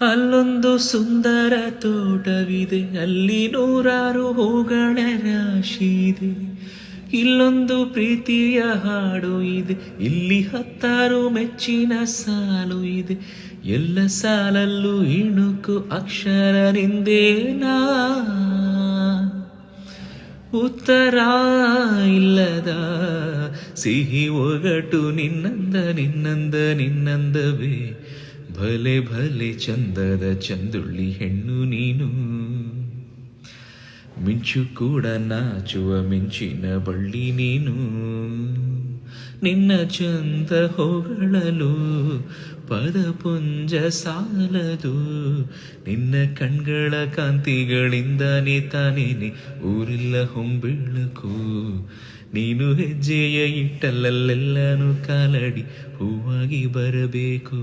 ಅಲ್ಲೊಂದು ಸುಂದರ ತೋಟವಿದೆ, ಅಲ್ಲಿ ನೂರಾರು ಹೂಗಳ ರಾಶಿ ಇದೆ. ಇಲ್ಲೊಂದು ಪ್ರೀತಿಯ ಹಾಡು ಇದೆ, ಇಲ್ಲಿ 10 ಮೆಚ್ಚಿನ ಸಾಲು ಇದೆ. ಎಲ್ಲ ಸಾಲಲ್ಲೂ ಇಣುಕು ಅಕ್ಷರ ನಿಂದೇನಾ, ಉತ್ತರ ಇಲ್ಲದ ಸಿಹಿ ಒಗಟು ನಿನ್ನಂದವೇ. ಭಲೆ ಭಲೆ ಚಂದದ ಚಂದುಳ್ಳಿ ಹೆಣ್ಣು ನೀನು, ಮಿಂಚು ಕೂಡ ನಾಚುವ ಮಿಂಚಿನ ಬಳ್ಳಿ ನೀನು. ನಿನ್ನ ಚಂದ ಹೊಗಳಲು ಪದಪುಂಜ ಸಾಲದು, ನಿನ್ನ ಕಣ್ಗಳ ಕಾಂತಿಗಳಿಂದಾನೇ ತಾನೇನೆ ಊರಿಲ್ಲ ಹೊಂಬೆಳಕು. ನೀನು ಹೆಜ್ಜೆಯ ಇಟ್ಟಲ್ಲೆಲ್ಲಾನು ಕಾಲಡಿ ಹೂವಾಗಿ ಬರಬೇಕು.